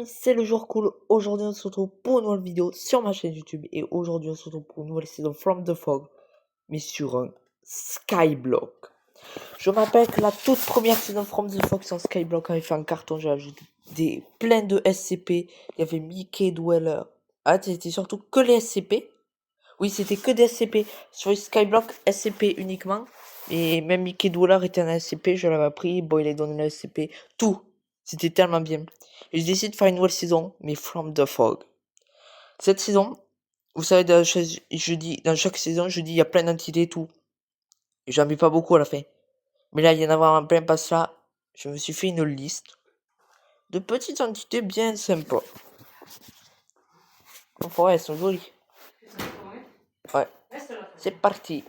C'est le jour cool. Aujourd'hui, on se retrouve pour une nouvelle vidéo sur ma chaîne YouTube. Et aujourd'hui, on se retrouve pour une nouvelle saison From the Fog, mais sur un Skyblock. Je me rappelle que la toute première saison From the Fog sur Skyblock avait fait un carton. J'ai ajouté plein de SCP. Il y avait Mickey Dweller. Ah, c'était surtout que les SCP. Oui, c'était que des SCP. Sur Skyblock, SCP uniquement. Et même Mickey Dweller était un SCP. Je l'avais pris. Bon, il a donné le SCP. Tout. C'était tellement bien. Et je décide de faire une nouvelle saison, mais From the Fog. Cette saison, vous savez, dans chaque saison, je dis, il y a plein d'entités et tout. Et j'en mets pas beaucoup à la fin. Mais là, il y en a vraiment plein, parce que là, je me suis fait une liste de petites entités bien sympas. Enfin, ouais, elles sont jolies. Ouais. C'est parti.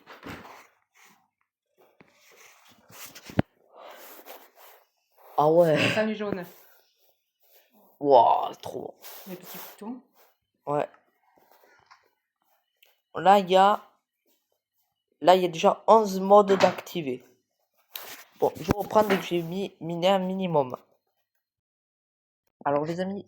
Ah ouais. Salut jaune. Waouh, trop bon. Les petits boutons. Ouais. Là, il y a déjà 11 modes d'activer. Bon, je reprends dès que j'ai miné un minimum. Alors, les amis,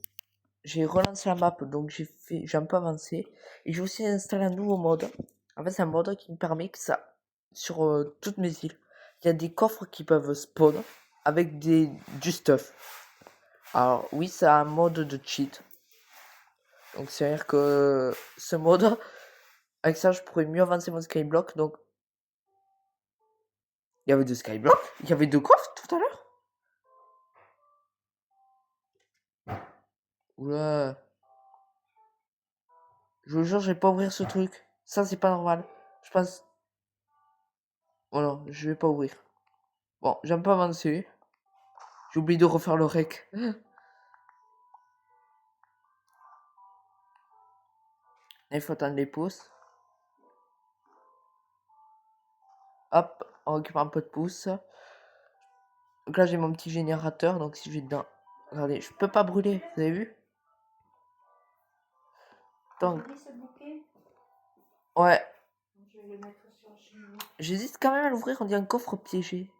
j'ai relancé la map, donc j'ai un peu avancé. Et j'ai aussi installé un nouveau mode. En fait, c'est un mode qui me permet que ça, sur toutes mes îles, il y a des coffres qui peuvent spawn avec du stuff. Alors, oui, c'est un mode de cheat. Donc, c'est-à-dire que ce mode, avec ça, je pourrais mieux avancer mon skyblock. Donc, il y avait 2 skyblocks, il y avait 2 coffres tout à l'heure. Oula. Je vous jure, je vais pas ouvrir ce truc. Ça, c'est pas normal. Je pense. Oh non, je vais pas ouvrir. Bon, j'aime pas avancer. J'ai oublié de refaire le rec. Il faut attendre les pouces. Hop, on récupère un peu de pouces. Donc là, j'ai mon petit générateur. Donc si je vais dedans. Regardez, je peux pas brûler. Vous avez vu? Donc. Ouais. J'hésite quand même à l'ouvrir. On dit un coffre piégé.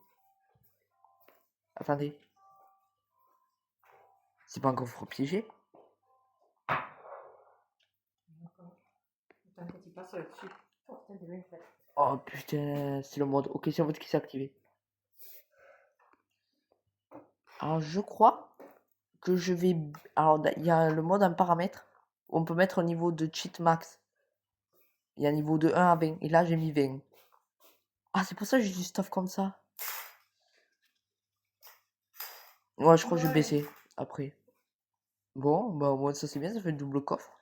Attendez. C'est pas un coffre piégé? Oh putain, c'est le mode. Ok, c'est un mode qui s'est activé. Alors je crois que je vais. Alors il y a le mode en paramètres où on peut mettre au niveau de cheat max. Il y a un niveau de 1 à 20. Et là j'ai mis 20. Ah, c'est pour ça que j'ai du stuff comme ça. Ouais, je crois que je vais baisser après. Bon, bah au moins ça c'est bien, ça fait le double coffre.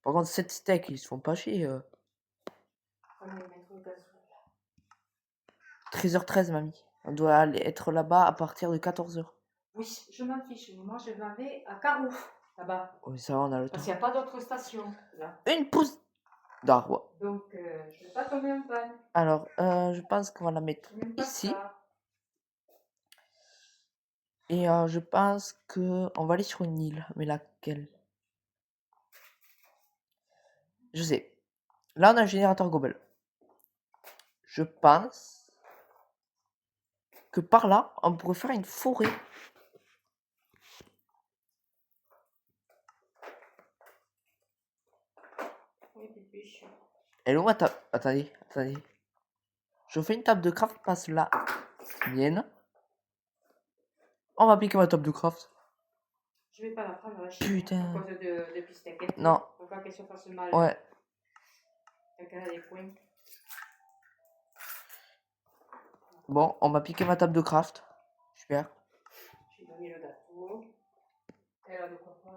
Par contre, 7 steaks, ils se font pas chier. 13h13, mamie. On doit aller être là-bas à partir de 14h. Oui, je m'en fiche. Moi, je m'en vais à Carouf, là-bas. Oui, ça va, on a le temps. Parce qu'il n'y a pas d'autre station, là. Une pousse d'arbre. Donc, je vais pas tomber en panne. Alors, je pense qu'on va la mettre ici. Ça. Et je pense que on va aller sur une île. Mais laquelle? Je sais. Là, on a un générateur gobel. Je pense que par là, on pourrait faire une forêt. Elle est où ma table? Attendez. Je fais une table de craft parce là, mienne. On va appliquer ma table de craft. Je vais pas la prendre la Chine. Putain. À cause de pistèques. Non. Faut pas qu'elle se fasse mal. Ouais. Quelqu'un a des points. Bon, on m'a piqué ma table de craft. Super. J'ai donné le gâteau. Elle a de quoi faire.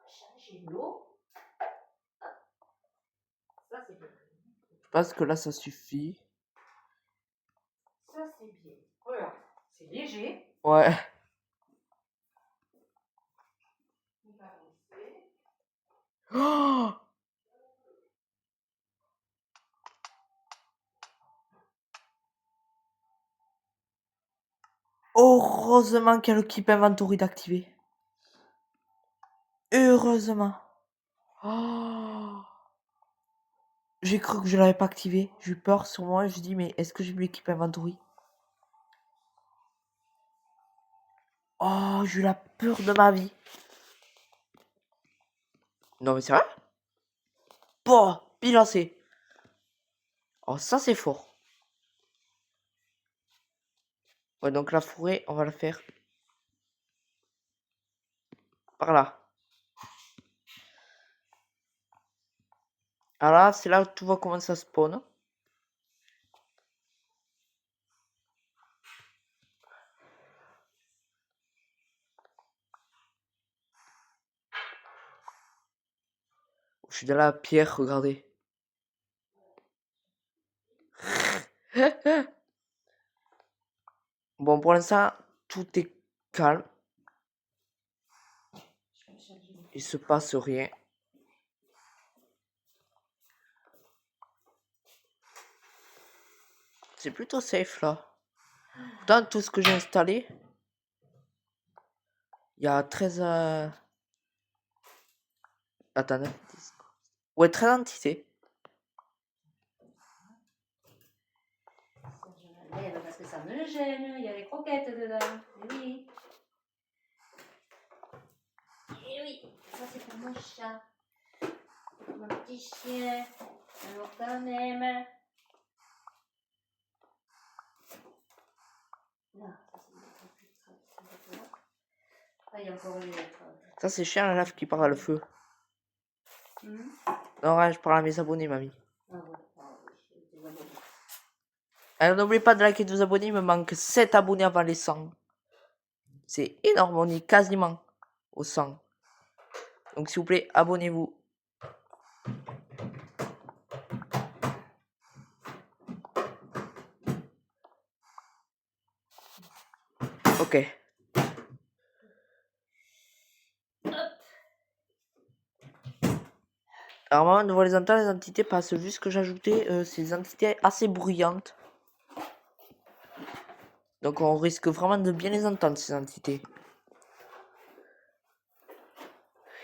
Changer l'eau. Ça, c'est bien. Je pense que là, ça suffit. Ça, c'est bien. Voilà. C'est léger. Ouais. Oh, heureusement qu'il y a le keep inventory d'activer. Heureusement. Oh. J'ai cru que je l'avais pas activé. J'ai eu peur sur moi. Je dis, mais est-ce que j'ai mis l'équipe inventory? Oh, j'ai eu la peur de ma vie. Non, mais c'est vrai? Bon, bilancé. Oh, ça, c'est fort. Ouais, donc la forêt, on va la faire par là. Alors là, c'est là où tu vois comment ça spawn. Je suis dans la pierre, regardez. Bon, pour l'instant, tout est calme. Il se passe rien. C'est plutôt safe là. Dans tout ce que j'ai installé, il y a 13... Attends, 9, 10. Ouais, 13 entités. Parce que ça me gêne, il y a les croquettes dedans. Oui. Et oui, ça c'est pour mon chat. Mon petit chien. Alors quand même. Là, ça c'est là. Ah, il y a encore une lettre. Ça, c'est chiant la lave qui part à le feu. Hmm? Non, ouais, je parle à mes abonnés, mamie. Ah ouais, ah oui, Alors, n'oubliez pas de liker de vous abonner. Il me manque 7 abonnés avant les 100. C'est énorme, on est quasiment au 100. Donc, s'il vous plaît, abonnez-vous. Ok. Alors, maintenant, devant les entendre, les entités passent juste que j'ajoutais ces entités assez bruyantes. Donc, on risque vraiment de bien les entendre, ces entités.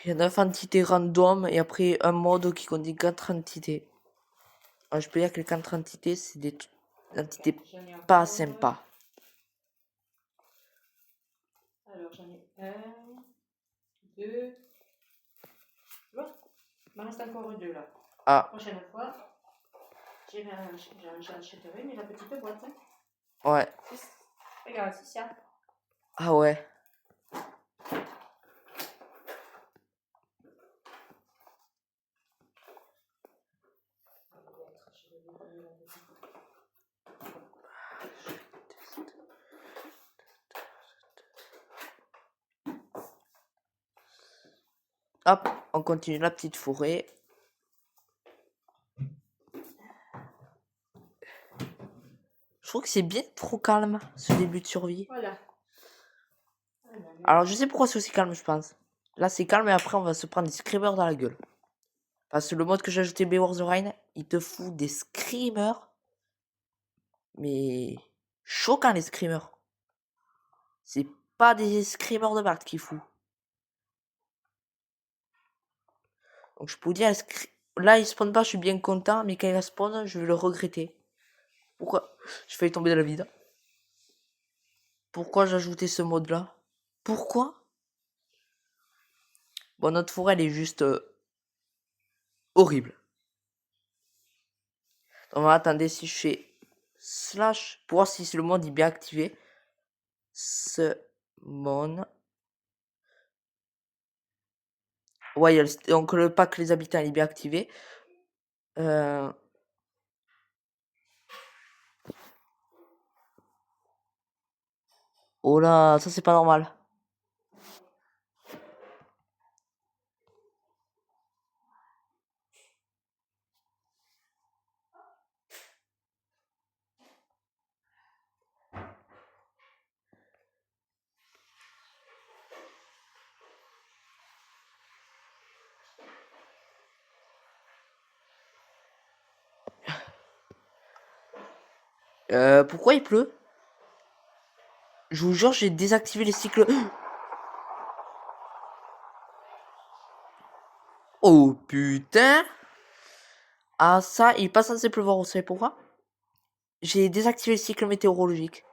Il y a 9 entités random et après un mode qui contient 4 entités. Alors, je peux dire que les 4 entités, c'est des entités pas sympas. alors j'en ai 1, 2. Il m'en reste encore 2 là. Ah. La prochaine fois, j'achèterai mais la petite boîte. Ouais. Regarde, c'est ça. Ah ouais. Hop, on continue la petite forêt. Je trouve que c'est bien trop calme, ce début de survie. Voilà. Alors, je sais pourquoi c'est aussi calme, je pense. Là, c'est calme et après, on va se prendre des screamers dans la gueule. Parce que le mode que j'ai ajouté Beware the Rain, il te fout des screamers. Mais choquant, les screamers. C'est pas des screamers de merde qu'il fout. Donc, je peux vous dire, là, il spawn pas, je suis bien content. Mais quand il spawn, je vais le regretter. Pourquoi je fais tomber dans le vide? Pourquoi j'ai ajouté ce mode-là? Pourquoi? Bon, notre forêt, elle est juste horrible. Donc, attendez, si je fais slash, pour voir si le mode est bien activé. Summon. Ouais, donc le pack les habitants il est bien activé. Oh là, ça c'est pas normal. Pourquoi il pleut? Je vous jure, j'ai désactivé les cycles. Oh putain. Ah ça, il est pas censé pleuvoir, vous savez pourquoi? J'ai désactivé le cycle météorologique.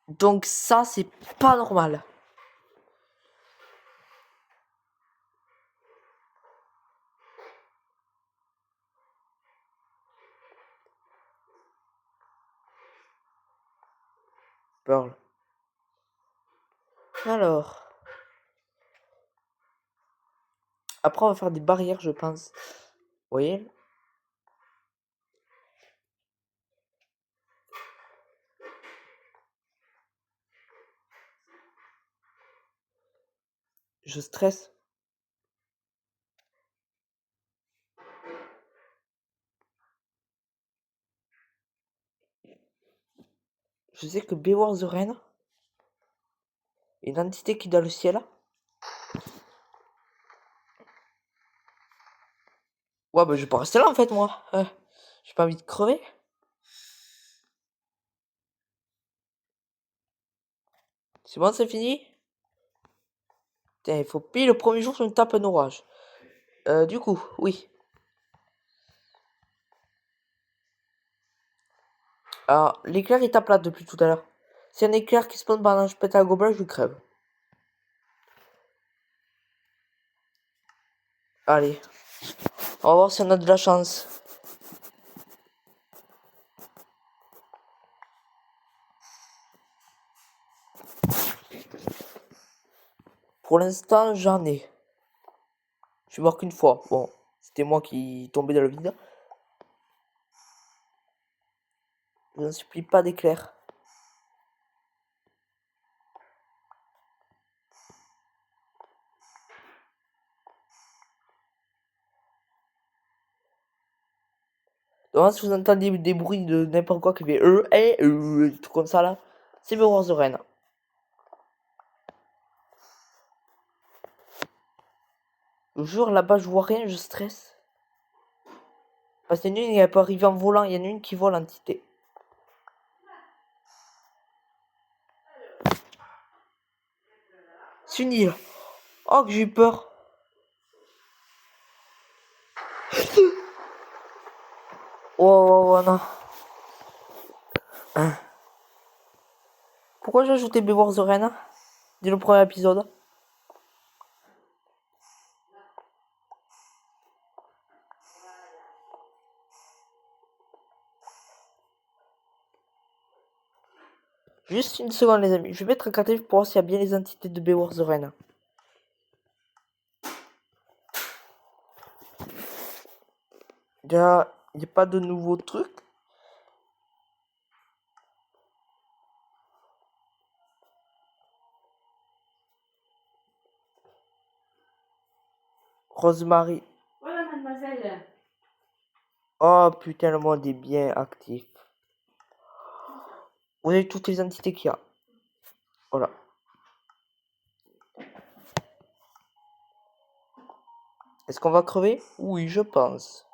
Donc ça, c'est pas normal. Pearl. Alors. Après, on va faire des barrières, je pense. Vous voyez? Je stresse. Je sais que Beware the Rain est une entité qui est dans le ciel. Ouais, bah je vais pas rester là en fait, moi. J'ai pas envie de crever. C'est bon, c'est fini? Putain, il faut pile le premier jour sur une tape un orage. Du coup, oui. Alors, l'éclair il tape là depuis tout à l'heure. Si un éclair qui spawn pendant que je pète un gobelin, je lui crève. Allez. On va voir si on a de la chance. Pour l'instant, j'en ai. Je suis mort qu'une fois. Bon, c'était moi qui tombais dans le vide. Je n'en supplie pas d'éclair. Donc, si vous entendez des bruits de n'importe quoi qui fait des trucs comme ça là, c'est mes Wars de Rennes. Je vous jure, là-bas, je vois rien, je stresse. Parce qu'il y en a une, elle peut arriver en volant, il y en a une qui vole l'entité. C'est une île. Oh, que j'ai eu peur. Oh, non. Pourquoi j'ai ajouté Beware the Rain dès le premier épisode? Juste une seconde, les amis. Je vais mettre un cartel pour voir s'il y a bien les entités de Beware the Rain. Déjà, il n'y a pas de nouveaux trucs. Rosemary. Voilà, mademoiselle. Oh putain, le monde est bien actif. Vous avez toutes les entités qu'il y a. Voilà. Est-ce qu'on va crever? Oui, je pense.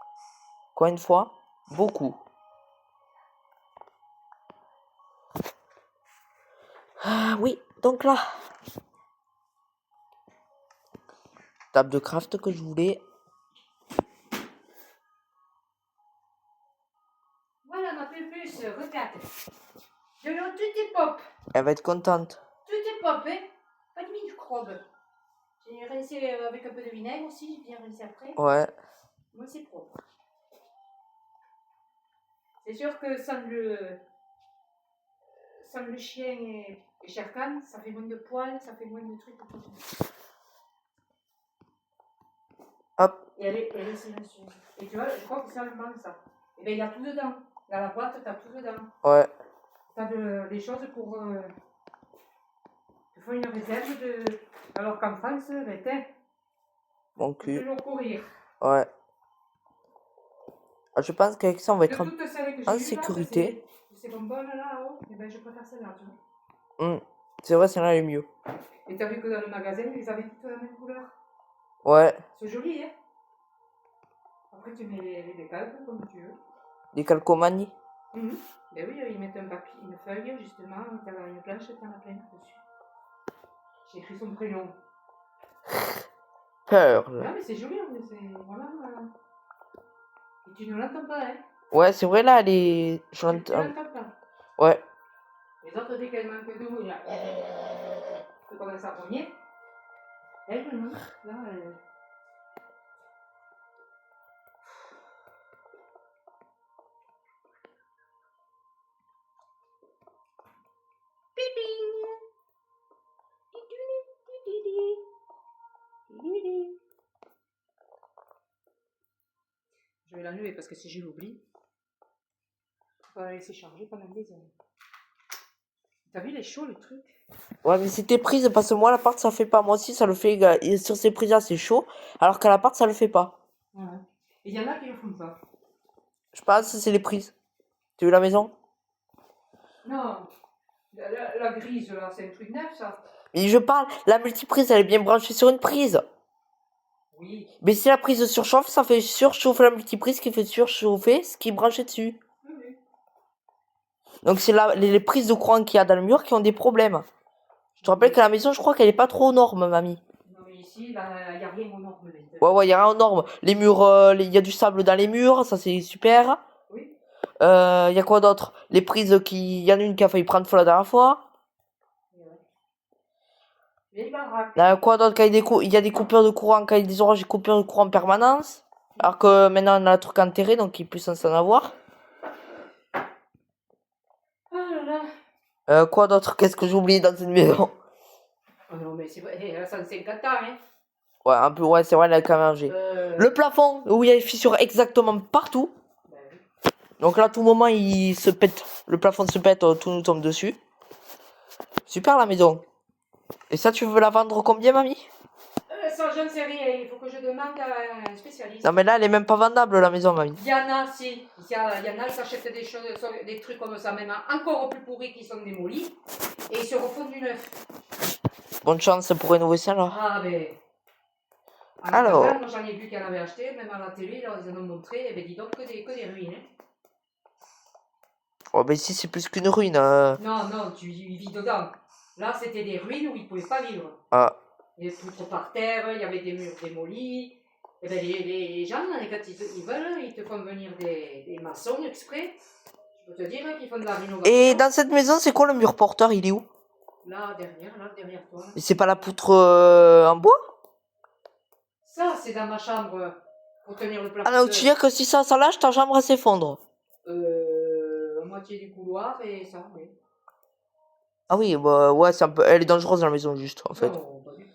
Quoi une fois? Beaucoup. Ah oui, donc là. Table de craft que je voulais. Voilà, ma pupuce, regarde. De l'eau, tout est pop. Elle va être contente. Tout est pop, hein. Pas de microbes. J'ai rincé avec un peu de vinaigre aussi, j'ai bien rincé après. Ouais. Moi, c'est propre. C'est sûr que sans le chien et Sherkan, ça fait moins de poils, ça fait moins de trucs. Hop. Et elle est silencieuse. Et tu vois, je crois que c'est allemand ça. Et bien, il y a tout dedans. Dans la boîte, tu as tout dedans. Ouais. Tu as des choses pour. Il faut une réserve de. Alors qu'en France, ben, Mon faut cul. toujours courir. Ouais. Ah, je pense qu'avec ça, on va De être toutes celles que en j'ai eues là, sécurité. de ces bonbonnes là, oh, et ben, je préfère celle-là, tu vois. C'est vrai, c'est là le mieux. Et t'as vu que dans le magasin, ils avaient toutes la même couleur. Ouais. C'est joli, hein. Après, tu mets les décalques comme tu veux. Des calcomanies. Ben oui, ils mettent un papier, une feuille, justement, t'as une planche, t'en as plein dessus. J'ai écrit son prénom. Pearl. Non, mais c'est joli, mais c'est. Voilà. Et tu ne l'entends pas, hein? Ouais, c'est vrai, là, elle est... Je Tu l'entends. l'entends pas. Ouais. Les autres, dès qu'elles manquent de il y a. Tu commences à rogner. Elle, non. Là, elle. Je vais l'enlever parce que si je l'oublie, on va la laisser charger pendant des heures. T'as vu, il est chaud le truc? Ouais, mais c'était prise parce que moi, l'appart, ça fait pas. Moi aussi, ça le fait. Et sur ces prises-là, c'est chaud. Alors qu'à l'appart, ça le fait pas. Ouais. Et il y en a qui le font pas. Je pense que c'est les prises. Tu as vu la maison? Non, la grise là, c'est un truc neuf ça. Mais je parle, la multiprise, elle est bien branchée sur une prise. Oui. Mais si la prise surchauffe, ça fait surchauffer la multiprise qui fait surchauffer ce qui est branché dessus. Oui. Donc c'est les prises de courant qu'il y a dans le mur qui ont des problèmes. Je te rappelle que la maison, je crois qu'elle est pas trop aux normes, mamie. Non mais ici, là, il n'y a rien aux normes. Ouais, il y a rien aux normes. Les murs, il y a du sable dans les murs, ça c'est super. Oui. Il y a quoi d'autre? Les prises qui... Il y en a une qui a failli prendre feu la dernière fois. Vieille baraque. Quoi d'autre? Quand il y a des coupures de courant, quand il y a des orages, des coupures de courant en permanence. Alors que maintenant on a le truc enterré, donc il est plus censé en avoir. Ah là là. Quoi d'autre? Qu'est-ce que j'ai oublié dans cette maison? Oh non mais c'est vrai, ça c'est 50 ans hein. Ouais, un peu, ouais, c'est vrai, elle a quand même changé. Le plafond, où il y a des fissures exactement partout. Ben oui. Donc là, à tout moment, il se pète. Le plafond se pète, tout nous tombe dessus. Super la maison. Et ça, tu veux la vendre combien, mamie? Ça, je ne sais rien, il faut que je demande à un spécialiste. Non, mais là, elle est même pas vendable, la maison, mamie. Il y en a, si. Il y en a, ils s'achètent des choses, des trucs comme ça, même encore plus pourris qui sont démolis. Et ils se refont du neuf. Bonne chance pour rénover ça, là. Ah ben. En Alors. attendant, moi j'en ai vu qui en avaient acheté, même à la télé, là, ils en ont montré, et ben dis donc que des ruines. Hein. Oh, mais ici, c'est plus qu'une ruine. Non, non, ils vivent dedans. Là, c'était des ruines où ils ne pouvaient pas vivre. Ah. Il y avait tout par terre, il y avait des murs démolis. Et ben les gens, quand ils veulent, ils te font venir des maçons exprès. Je peux te dire qu'ils font de la rénovation. Et dans cette maison, c'est quoi le mur porteur? Il est où? Là, derrière toi. Et c'est pas la poutre en bois? Ça, c'est dans ma chambre pour tenir le plafond. Ah, donc tu dis que si ça lâche, ta chambre s'effondre. Moitié du couloir et ça, oui. Ah oui, bah ouais, c'est un peu... elle est dangereuse dans la maison, juste, en fait. Non, pas du tout.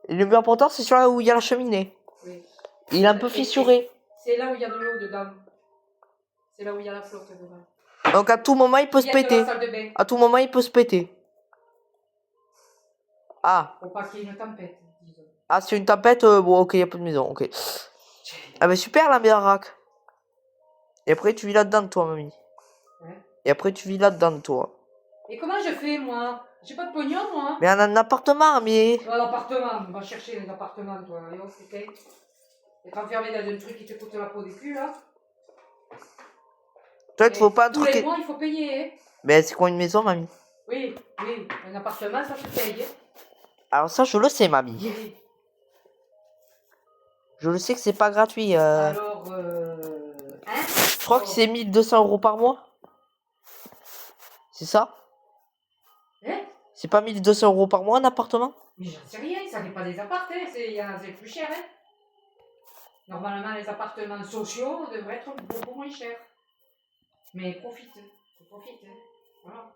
Et le mur porteur, c'est celui-là où il y a la cheminée. Oui. Il est un peu fissuré. C'est là où il y a de l'eau dedans. C'est là où il y a la flotte dedans. Donc à tout moment, il peut se péter. À tout moment, il peut se péter. Ah. Faut pas qu'il y ait une tempête, disons. Ah, c'est une tempête, bon, ok, il n'y a pas de maison, ok. Ah, mais super la baraque. Et après, tu vis là-dedans, toi, mamie. Ouais. Et après, tu vis là-dedans, toi. Et comment je fais, moi? J'ai pas de pognon, moi. Mais on a un appartement, mais. Un appartement, on va chercher un appartement, toi. Allez, hop, ok. Être enfermé dans un truc qui te coûte la peau du cul, là. Toi, il te faut pas un tous truc. les mois, il faut payer, hein. Mais c'est quoi une maison, mamie? Oui, oui. Un appartement, ça se paye, hein. Alors, ça, je le sais, mamie. Oui. Je le sais que c'est pas gratuit. Alors, hein? Je crois que c'est 1200 € par mois. C'est ça? Hein? C'est pas 1200 € par mois un appartement? Mais j'en sais rien, ça n'est pas des appartements, c'est plus cher, hein. Normalement, les appartements sociaux devraient être beaucoup moins chers. Mais profite, profite, hein. Voilà.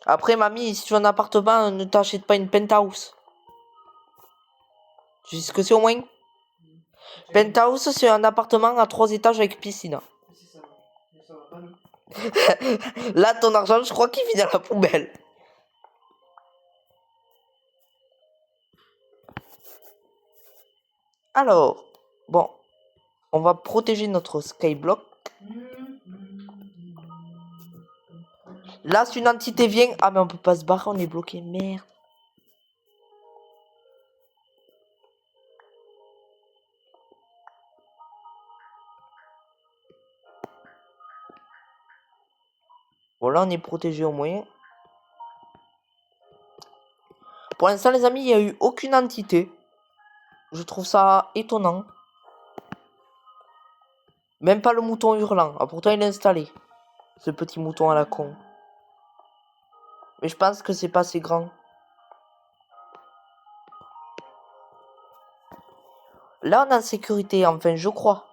Après, mamie, si tu veux un appartement, ne t'achète pas une penthouse. Tu sais ce que c'est au moins? Penthouse, c'est un appartement à 3 étages avec piscine. C'est ça, mais ça va pas, non. Là, ton argent, je crois qu'il finit dans la poubelle. Alors, bon, on va protéger notre skyblock. Là, si une entité vient... Ah, mais on peut pas se barrer, on est bloqué. Merde. Bon, là, on est protégé au moins. Pour l'instant, les amis, il n'y a eu aucune entité. Je trouve ça étonnant. Même pas le mouton hurlant. Ah, pourtant, il est installé. Ce petit mouton à la con. Mais je pense que c'est pas assez grand. Là, on est en sécurité, enfin, je crois.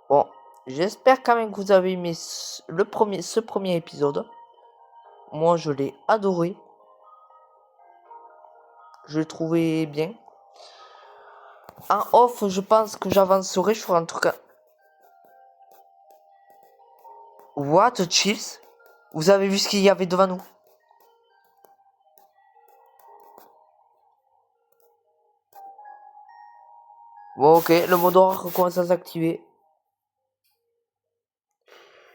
Bon, j'espère quand même que vous avez aimé ce premier épisode. Moi, je l'ai adoré. Je l'ai trouvé bien. En off, je pense que j'avancerai. Je ferai un truc. What, Chips? Vous avez vu ce qu'il y avait devant nous? Bon, ok, le mode horaire commence à s'activer.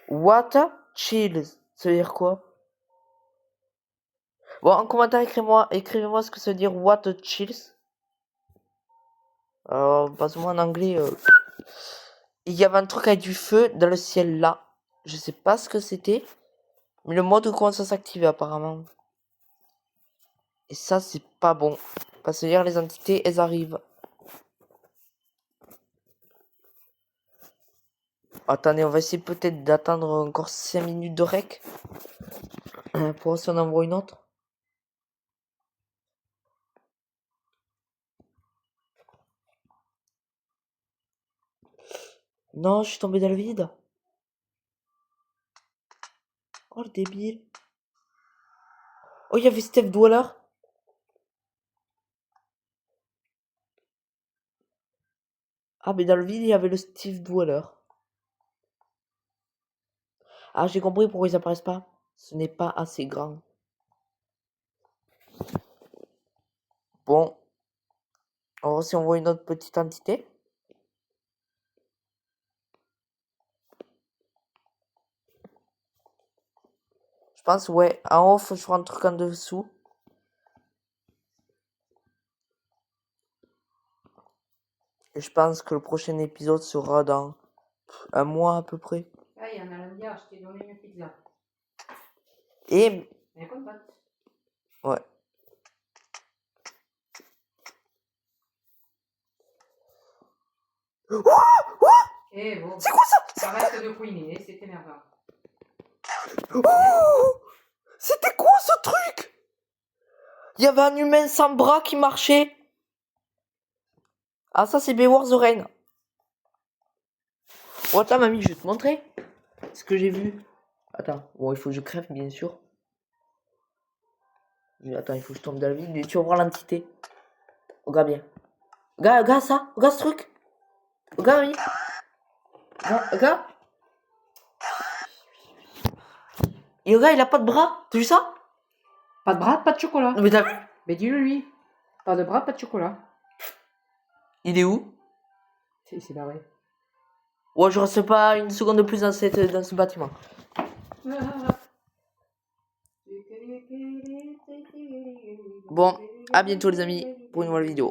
What? Chills. Ça veut dire quoi? Bon, en commentaire, écrivez-moi ce que ça veut dire what chills. Alors, passe-moi en anglais. Il y avait un truc avec du feu dans le ciel là. Je sais pas ce que c'était. Mais le mode commence à s'activer apparemment. Et ça, c'est pas bon. Parce que hier, les entités, elles arrivent. Attendez, on va essayer peut-être d'attendre encore 5 minutes de rec. Pour voir si on en voit une autre. Non, je suis tombé dans le vide. Oh, le débile. Oh, il y avait Steph Dweller. Ah, mais dans le vide, il y avait le Steve Dweller. Ah, j'ai compris pourquoi ils apparaissent pas. Ce n'est pas assez grand. Bon. On va voir si on voit une autre petite entité. Je pense, ouais. En off, je ferai un truc en dessous. Et je pense que le prochain épisode sera dans un mois à peu près. Ah, il y en a lundi, je t'ai donné une pizza. Et... Mais comme ça. Ouais. Et bon. C'est quoi ça? Arrête de couiner, c'est énervant. Oh, c'était quoi ce truc? Il y avait un humain sans bras qui marchait. Ah, ça c'est Beowar the Rain. Oh, attends, mamie, je vais te montrer ce que j'ai vu. Attends, bon, il faut que je crève, bien sûr. Attends, il faut que je tombe dans le vide et tu vas voir l'entité. Regarde bien. Regarde ça, regarde ce truc. Regarde, oui. Regarde. Et regarde, il a pas de bras. T'as vu ça? Pas de bras, pas de chocolat. Mais t'as vu? Mais dis-le lui. Pas de bras, pas de chocolat. Il est où? C'est barré. Ouais, je reste pas une seconde de plus dans ce bâtiment. Bon, à bientôt les amis pour une nouvelle vidéo.